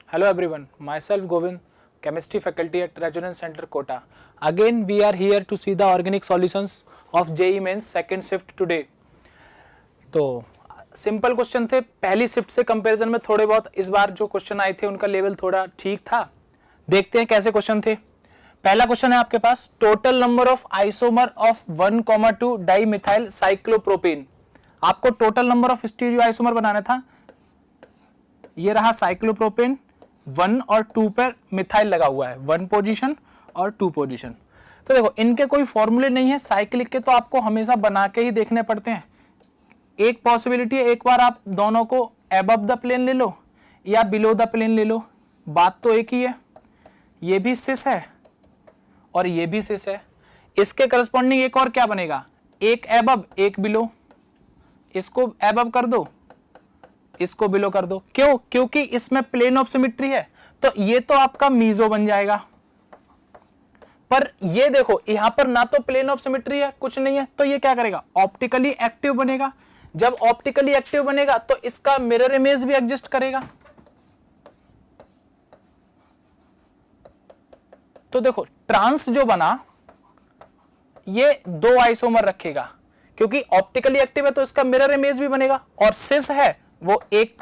Hello everyone, myself Govind, chemistry faculty at Resonance Center Kota. Again we are here to see the organic solutions of JEE Mains second shift today. तो simple question थे, पहली shift से comparison में थोड़े बहुत इस बार जो question आए थे उनका लेवल थोड़ा ठीक था। देखते हैं कैसे क्वेश्चन थे। पहला क्वेश्चन है आपके पास, total number of isomer of 1,2 dimethyl cyclopropane. आपको total number of stereo isomer बनाना था। ये रहा साइक्लोप्रोपेन, 1 और 2 पर मिथाइल लगा हुआ है, 1 पोजीशन और 2 पोजीशन। तो देखो इनके कोई फॉर्मूले नहीं है, साइक्लिक के तो आपको हमेशा बना के ही देखने पड़ते हैं। एक पॉसिबिलिटी है, एक बार आप दोनों को अबव द प्लेन ले लो या बिलो द प्लेन ले लो, बात तो एक ही है। ये भी सिस है और ये भी सिस है। इसके करस्पॉन्डिंग एक और क्या बनेगा, एक अबव एक बिलो। इसको अबव कर दो, इसको बिलो कर दो। क्यों? क्योंकि इसमें प्लेन ऑफ सिमेट्री है, तो ये तो आपका मीजो बन जाएगा। पर ये देखो यहां पर ना तो प्लेन ऑफ सिमेट्री है, कुछ नहीं है, तो ये क्या करेगा, ऑप्टिकली एक्टिव बनेगा। जब ऑप्टिकली एक्टिव बनेगा तो इसका मिरर इमेज भी एग्जिस्ट करेगा। तो देखो ट्रांस जो बना ये 2 आइसोमर रखेगा, क्योंकि ऑप्टिकली एक्टिव है तो इसका मिरर इमेज भी बनेगा, और सिस है वो 1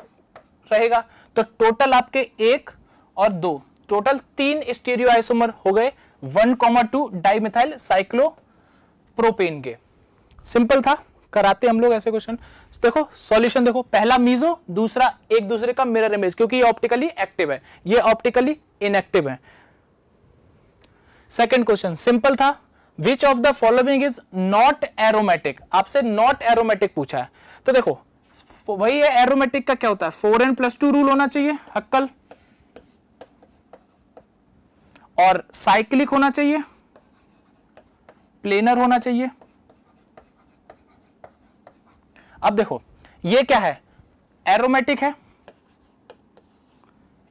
रहेगा। तो टोटल आपके 1 और 2, टोटल 3 स्टीरियो आइसोमर हो गए 1,2 डाइमिथाइल साइक्लोप्रोपेन के। सिंपल था, कराते हम लोग ऐसे क्वेश्चन। देखो सॉल्यूशन देखो, पहला मीजो, दूसरा एक दूसरे का मिरर इमेज, क्योंकि ये ऑप्टिकली एक्टिव है, ये ऑप्टिकली इनएक्टिव है। सेकंड क्वेश्चन सिंपल था, विच of the following is not aromatic. आपसे नॉट एरोमेटिक पूछा है, तो देखो वही है, एरोमेटिक का क्या होता है, 4n+2 रूल होना चाहिए हक्कल, और साइक्लिक होना चाहिए, प्लेनर होना चाहिए। अब देखो ये क्या है, एरोमेटिक है।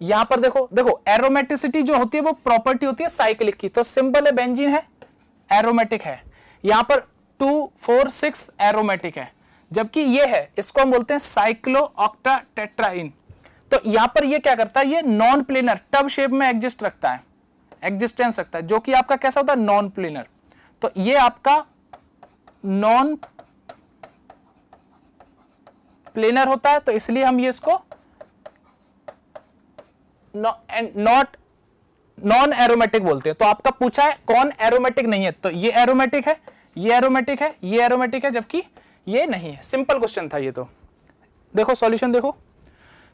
यहां पर देखो देखो एरोमेटिसिटी जो होती है वो प्रॉपर्टी होती है साइक्लिक की, तो सिंपल है, बेंजीन है, एरोमेटिक है। यहां पर 2, 4, 6 एरोमेटिक है, जबकि ये है, इसको हम बोलते हैं साइक्लो ऑक्टाटेट्राइन। तो यहां पर ये क्या करता है, ये नॉन प्लेनर टब शेप में एग्जिस्ट रखता है, एग्जिस्टेंस रखता है, जो कि आपका कैसा होता है, नॉन प्लेनर। तो ये आपका नॉन प्लेनर होता है, तो इसलिए हम ये इसको नॉन एरोमेटिक बोलते हैं। तो आपका पूछा है कौन एरोमेटिक नहीं है, तो ये एरोमेटिक है, ये एरोमेटिक है, ये एरोमेटिक है, जबकि ये नहीं है। सिंपल क्वेश्चन था ये। तो देखो सॉल्यूशन देखो,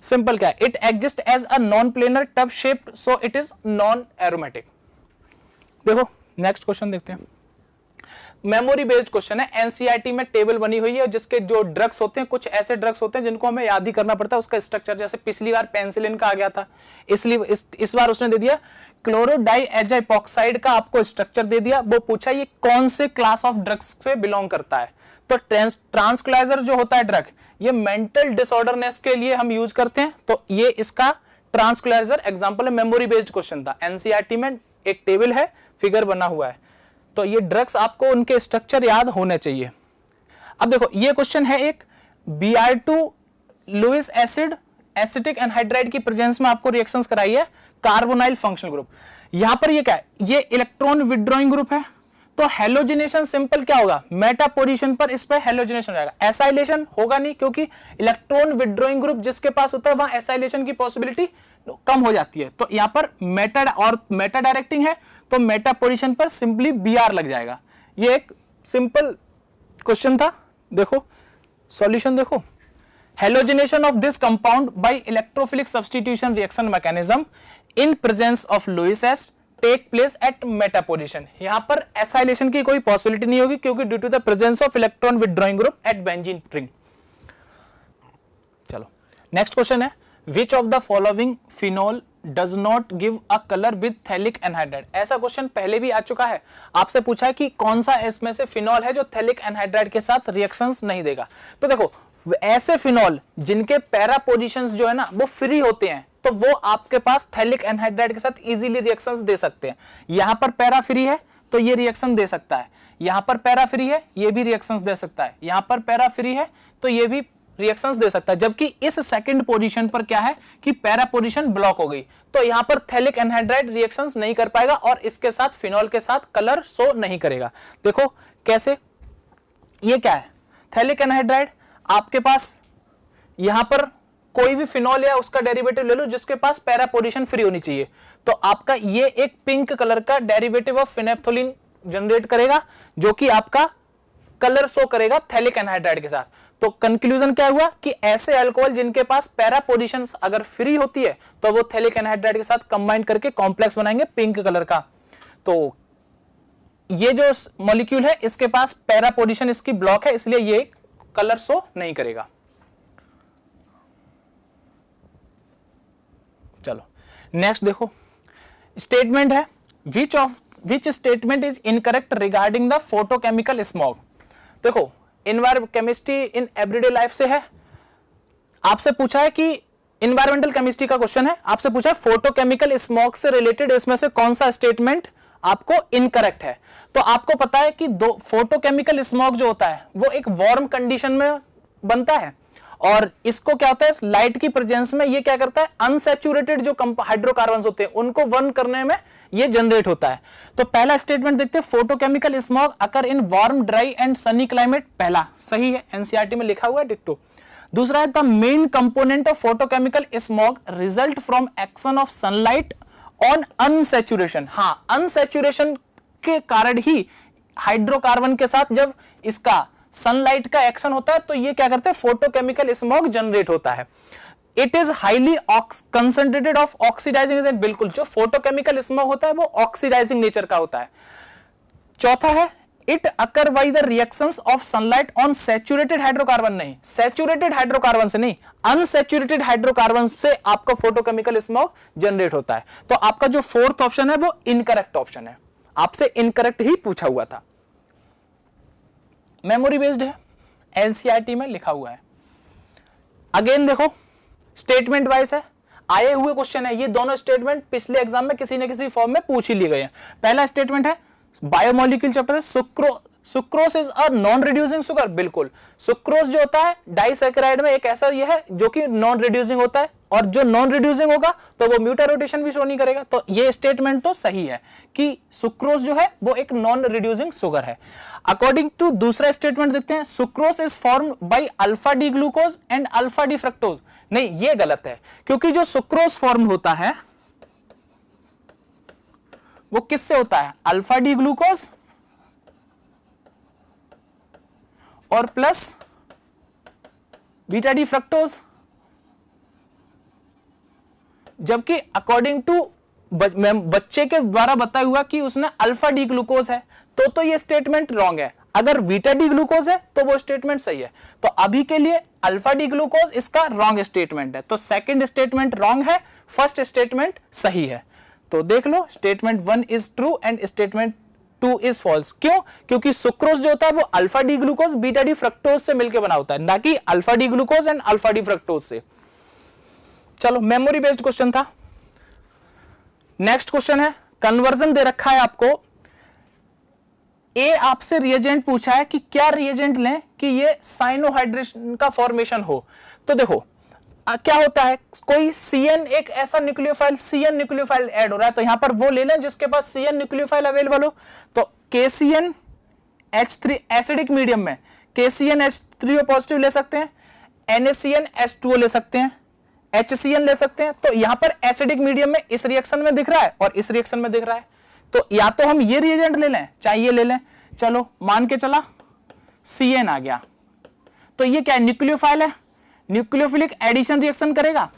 सिंपल क्या है, it exist as a non planar tub shaped, so it is non aromatic. देखो नेक्स्ट क्वेश्चन देखते हैं, मेमोरी बेस्ड क्वेश्चन है। एनसीईआरटी में टेबल बनी हुई है, जिसके जो ड्रग्स होते हैं, कुछ ऐसे ड्रग्स होते हैं जिनको हमें याद ही करना पड़ता है उसका स्ट्रक्चर। जैसे पिछली बार पेनिसिलिन का आ गया था, इसलिए इस बार उसने दे दिया क्लोरोडाइएजाइपोक्साइड का, आपको स्ट्रक्चर दे दिया। वो पूछा ये कौन से क्लास ऑफ ड्रग्स से बिलोंग करता है, तो ट्रांसक्लाइजर जो होता है ड्रग, ये मेंटल डिसऑर्डरनेस के लिए हम यूज करते हैं, तो ये इसका ट्रांसक्लाइजर एग्जांपल है। मेमोरी बेस्ड क्वेश्चन था, एनसीईआरटी में एक टेबल है, फिगर बना हुआ है, तो ये ड्रग्स आपको उनके स्ट्रक्चर याद होने चाहिए। अब देखो ये क्वेश्चन है एक, Br2 Lewis acid acetic anhydride की प्रेजेंस में आपको रिएक्शंस कराई है, कार्बोनाइल फंक्शनल ग्रुप। यहां पर ये क्या है, ये इलेक्ट्रॉन विड्रॉइंग ग्रुप है, तो हेलोजिनेशन सिंपल क्या होगा, मेटा पोजीशन पर इस पर हेलोजिनेशन हो जाएगा। एसाइलेशन होगा नहीं, क्योंकि इलेक्ट्रॉन विड्रॉइंग ग्रुप जिसके पास होता है वहां एसाइलेशन की पॉसिबिलिटी कम हो जाती है। तो यहां पर मेटा और मेटा डायरेक्टिंग है, तो मेटा पोजीशन पर सिंपली Br लग जाएगा। ये एक सिंपल क्वेश्चन था। देखो सॉल्यूशन देखो, halogenation of this compound by electrophilic substitution reaction mechanism in presence of Lewis acid take place at meta position. यहां पर एसाइलेशन की कोई पॉसिबिलिटी नहीं होगी, क्योंकि due to the presence of electron withdrawing group at benzene ring. चलो next question है, which of the following phenol does not give a colour with phthalic anhydride. ऐसा क्वेश्चन पहले भी आ चुका है, आपसे पूछा है कि कौन सा इसमें से फिनोल है जो थैलिक एनहाइड्राइड के साथ रिएक्शंस नहीं देगा। तो देखो ऐसे फिनोल जिनके पैरा पोजीशंस जो है ना वो फ्री होते हैं, तो वो आपके पास थैलिक एनहाइड्राइड के साथ इजीली रिएक्शंस दे सकते हैं। यहां पर पैरा फ्री है तो ये रिएक्शन दे सकता है, यहां पर पैरा फ्री है ये भी रिएक्शंस दे सकता है, यहां पर पैरा फ्री है तो ये भी रिएक्शंस दे सकता है, जबकि इस सेकंड पोजीशन पर क्या है कि पैरा पोजीशन ब्लॉक हो गई, तो यहां पर थैलिक एनहाइड्राइड रिएक्शंस नहीं कर पाएगा और इसके साथ फिनॉल के साथ कलर शो नहीं करेगा। देखो कैसे, ये क्या है थैलिक एनहाइड्राइड, आपके पास यहां पर कोई भी फिनॉल या उसका डेरिवेटिव ले लो जिसके पास पैरा पोजीशन फ्री होनी चाहिए, तो आपका ये एक पिंक कलर का डेरिवेटिव ऑफ फिनेप्थोलिन जनरेट करेगा जो कि आपका कलर शो करेगा थैलिक एनहाइड्राइड के साथ। तो कंक्लूजन क्या हुआ कि ऐसे अल्कोहल जिनके पास पैरा पोजीशन अगर फ्री होती है तो वो थैलिक एनहाइड्राइड के साथ कंबाइन करके कॉम्प्लेक्स बनाएंगे पिंक कलर का। तो ये जो मॉलिक्यूल है इसके पास पैरा पोजीशन इसकी ब्लॉक है, इसलिए ये कलर शो नहीं करेगा। चलो नेक्स्ट देखो, स्टेटमेंट है which statement is incorrect regarding the photochemical smog. देखो केमिस्ट्री इन एवरीडे लाइफ से है, आपसे पूछा है कि इन्वायरमेंटल केमिस्ट्री का क्वेश्चन है, आपसे पूछा है फोटोकेमिकल स्मॉग से रिलेटेड इसमें से कौन सा स्टेटमेंट आपको इनकरेक्ट है। तो आपको पता है कि दो फोटोकेमिकल स्मॉग जो होता है वो एक वार्म कंडीशन में बनता है और इसको क्या होता है लाइट की प्रेजेंस में ये क्या करता है अनसैचुरेटेड जो हाइड्रोकार्बन्स होते हैं उनको बर्न करने में ये जनरेट होता है। तो पहला स्टेटमेंट देखते हैं, photochemical smog occur in warm dry and sunny climate, पहला सही है, एनसीईआरटी में लिखा हुआ है डिक्टो। दूसरा है the main component of photochemical smog result from action of sunlight on unsaturation. हाँ, अनसैचुरेशन के कारण ही हाइड्रोकार्बन के साथ जब इसका सनलाइट का एक्शन होता है तो ये क्या करते हैं फोटोकेमिकल स्मॉग जनरेट होता है। It is highly concentrated of oxidising agent, बिल्कुल जो फोटोकेमिकल स्मॉग होता है वो ऑक्सीडाइजिंग नेचर का होता है। चौथा है it occur by the reactions of sunlight on saturated hydrocarbon, नहीं सैचुरेटेड हाइड्रोकार्बन से नहीं, अनसैचुरेटेड हाइड्रोकार्बन से आपका फोटोकेमिकल स्मॉग जनरेट होता है। तो आपका जो फोर्थ ऑप्शन है वो इनकरेक्ट ऑप्शन है, आपसे इनकरेक्ट ही पूछा हुआ था। मेमोरी बेस्ड है, एनसीईआरटी में लिखा हुआ है। अगेन देखो स्टेटमेंट वाइज है, आए हुए क्वेश्चन है, ये दोनों स्टेटमेंट पिछले एग्जाम में किसी न किसी फॉर्म में पूछ ही लिए गए हैं। पहला स्टेटमेंट है बायोमोलिक्यूल चैप्टर है, sucrose is a non reducing sugar, बिल्कुल सुक्रोस जो होता है डाइसैकेराइड में एक ऐसा ये है जो कि नॉन रिड्यूसिंग होता है और जो नॉन रिड्यूसिंग होगा तो वो म्यूटा रोटेशन भी शो नहीं करेगा। तो ये स्टेटमेंट तो सही है कि सुक्रोस जो है वो एक नॉन रिड्यूसिंग शुगर है। अकॉर्डिंग टू दूसरा स्टेटमेंट देखते हैं, sucrose is formed by alpha D glucose and alpha D fructose, नहीं ये गलत है, क्योंकि जो सुक्रोस फॉर्म होता है वो किससे होता है अल्फा डी ग्लूकोज और प्लस बीटा डी फ्रक्टोज, जबकि अकॉर्डिंग टू बच्चे के द्वारा बताया हुआ कि उसने अल्फा डी ग्लूकोज है तो ये स्टेटमेंट रॉन्ग है। अगर बीटा डी ग्लूकोज है तो वो स्टेटमेंट सही है। तो अभी के लिए अल्फा डी ग्लूकोज इसका रॉन्ग स्टेटमेंट है, तो सेकंड स्टेटमेंट रॉन्ग है, फर्स्ट स्टेटमेंट सही है। तो देख लो statement 1 is true and statement 2 is false. क्यों? क्योंकि सुक्रोज जो होता है वो alpha D glucose beta D fructose से मिलकर बना होता है, ना कि alpha D glucose and alpha D fructose से। चलो मेमोरी बेस्ड क्वेश्चन था। नेक्स्ट क्वेश्चन है, कन्वर्जन दे रखा है आपको, ए आपसे रिएजेंट पूछा है कि क्या रिएजेंट लें कि ये साइनोहाइड्रेशन का फॉर्मेशन हो। तो देखो क्या होता है, कोई CN एक ऐसा न्यूक्लियोफाइल CN न्यूक्लियोफाइल ऐड हो रहा है, तो यहां पर वो ले लें जिसके पास CN न्यूक्लियोफाइल अवेलेबल हो। तो KCnH3 एसिडिक मीडियम में KCnH3O पॉजिटिव ले सकते हैं, NaCnH2O ले सकते हैं, HCN ले सकते हैं। तो यहां पर एसिडिक मीडियम में इस रिएक्शन में दिख रहा है और इस रिएक्शन में दिख रहा है, तो या तो हम ये रिएजेंट ले लें चाहे ये ले लें। चलो मान के चला CN आ गया, तो ये क्या है न्यूक्लियोफाइल है, न्यूक्लियोफिलिक एडिशन रिएक्शन करेगा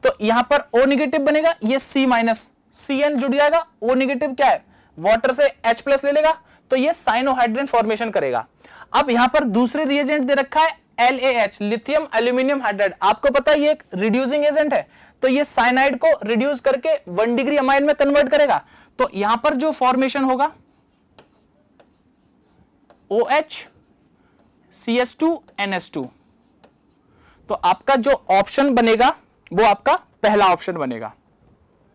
तो यहां पर O नेगेटिव बनेगा, ये C माइनस CN जुड़ जाएगा, O नेगेटिव क्या है वाटर से H प्लस ले लेगा तो ये साइनोहाइड्रेन फॉर्मेशन करेगा। अब यहां पर दूसरे रिएजेंट दे रखा है LaH लिथियम एल्यूमिनियम हाइड्राइड, आपको पता है ये एक रिड्यूसिंग एजेंट है, तो ये साइनाइड को रिड्यूस करके 1 डिग्री अमाइन में कन्वर्ट करेगा। तो यहां पर जो फॉर्मेशन होगा OH CH2 NH2, तो आपका जो ऑप्शन बनेगा वो आपका पहला ऑप्शन बनेगा।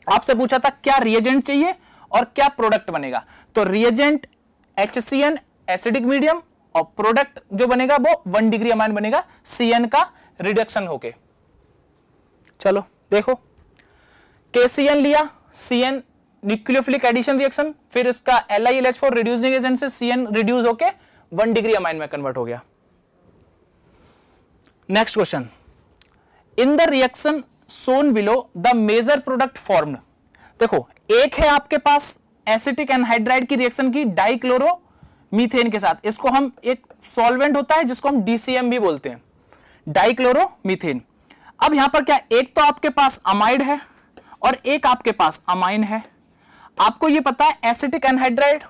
आपसे पूछा था क्या रिएजेंट चाहिए और क्या प्रोडक्ट बनेगा, तो रिएजेंट HCN एसिडिक मीडियम और प्रोडक्ट जो बनेगा वो 1 डिग्री अमाइन बनेगा CN का रिडक्शन होके। चलो देखो, KCN लिया, CN न्यूक्लियोफिलिक एडिशन रिएक्शन, फिर इसका LiLH4 रिड्यूसिंग एजेंट से CN रिड्यूस होके 1 डिग्री अमाइन में कन्वर्ट हो गया। Next question, in the reaction shown below the major product formed. देखो, एक है आपके पास एसिटिक एनहाइड्राइड की रिएक्शन की डाइक्लोरो मीथेन के साथ, इसको हम एक सॉल्वेंट होता है जिसको हम DCM भी बोलते हैं, डाइक्लोरो मीथेन। अब यहां पर क्या, एक तो आपके पास अमाइड है और एक आपके पास अमाइन है। आपको ये पता है एसिटिक एनहाइड्राइड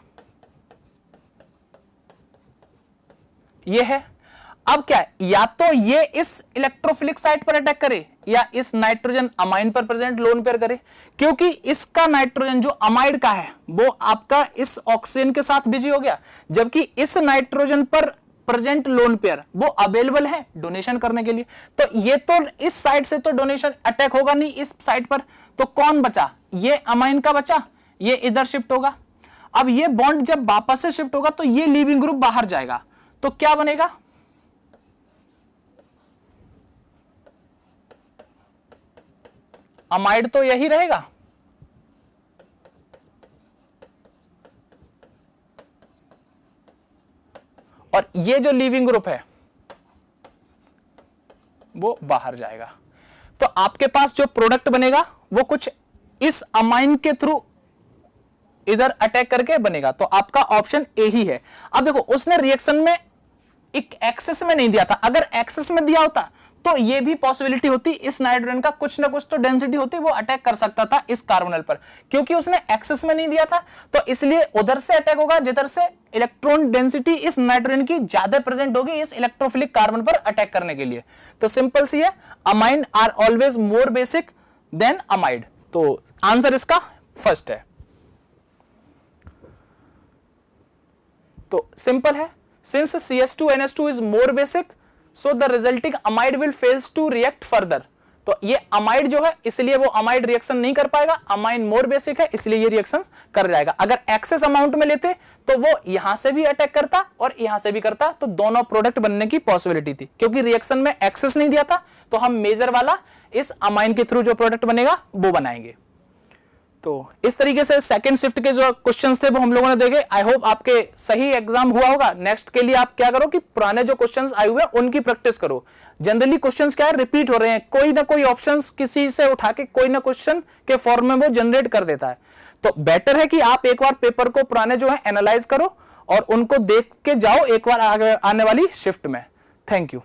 ये है। अब क्या है, या तो ये इस इलेक्ट्रोफिलिक साइट पर अटैक करे या इस नाइट्रोजन अमाइन पर प्रेजेंट लोन पेयर करे, क्योंकि इसका नाइट्रोजन जो अमाइड का है वो आपका इस ऑक्सीजन के साथ बिजी हो गया, जबकि इस नाइट्रोजन पर प्रेजेंट लोन पेयर वो अवेलेबल है डोनेशन करने के लिए। तो ये तो इस साइड से तो डोनेशन अटैक होगा नहीं इस साइड पर, तो कौन बचा, ये अमाइन का बचा, ये इधर शिफ्ट होगा। अब ये बॉन्ड जब वापस से शिफ्ट होगा तो ये लीविंग ग्रुप बाहर जाएगा, तो क्या बनेगा, अमाइड तो यही रहेगा, और ये जो लीविंग ग्रुप है वो बाहर जाएगा। तो आपके पास जो प्रोडक्ट बनेगा वो कुछ इस अमाइन के थ्रू इधर अटैक करके बनेगा। तो आपका ऑप्शन ए ही है। अब देखो, उसने रिएक्शन में एक एक्सेस में नहीं दिया था, अगर एक्सेस में दिया होता तो ये भी पॉसिबिलिटी होती, इस नाइट्रोजन का कुछ ना कुछ तो डेंसिटी होती, वो अटैक कर सकता था इस कार्बोनल पर। क्योंकि उसने एक्सेस में नहीं दिया था तो इसलिए उधर से अटैक होगा जिधर से इलेक्ट्रॉन डेंसिटी इस नाइट्रोजन की ज्यादा प्रेजेंट होगी इस इलेक्ट्रोफिलिक कार्बन पर अटैक करने के लिए। तो सिंपल सी है, amine are always more basic than amide. तो आंसर इसका फर्स्ट है। तो सिंपल है, since CS2NH2 is more basic so the resulting amide will fails to react further. तो ये अमाइड जो है इसलिए वो अमाइड रिएक्शन नहीं कर पाएगा, अमाइन मोर बेसिक है इसलिए ये रिएक्शन कर जाएगा। अगर एक्सेस अमाउंट में लेते तो वो यहां से भी अटैक करता और यहां से भी करता, तो दोनों प्रोडक्ट बनने की पॉसिबिलिटी थी। क्योंकि रिएक्शन में एक्सेस नहीं दिया था तो हम मेजर वाला इस अमाइन के थ्रू जो प्रोडक्ट बनेगा वो बनाएंगे। तो इस तरीके से सेकंड शिफ्ट के जो क्वेश्चंस थे वो हम लोगों ने देखे। आई होप आपके सही एग्जाम हुआ होगा। नेक्स्ट के लिए आप क्या करो कि पुराने जो क्वेश्चंस आए हुए हैं उनकी प्रैक्टिस करो। जनरली क्वेश्चंस क्या है, रिपीट हो रहे हैं, कोई ना कोई ऑप्शंस किसी से उठा के कोई ना क्वेश्चन के फॉर्म में वो जनरेट कर देता है। तो बेटर है कि आप एक बार पेपर को पुराने जो है एनालाइज करो और उनको देख के जाओ एक बार आगे आने वाली शिफ्ट में। Thank you.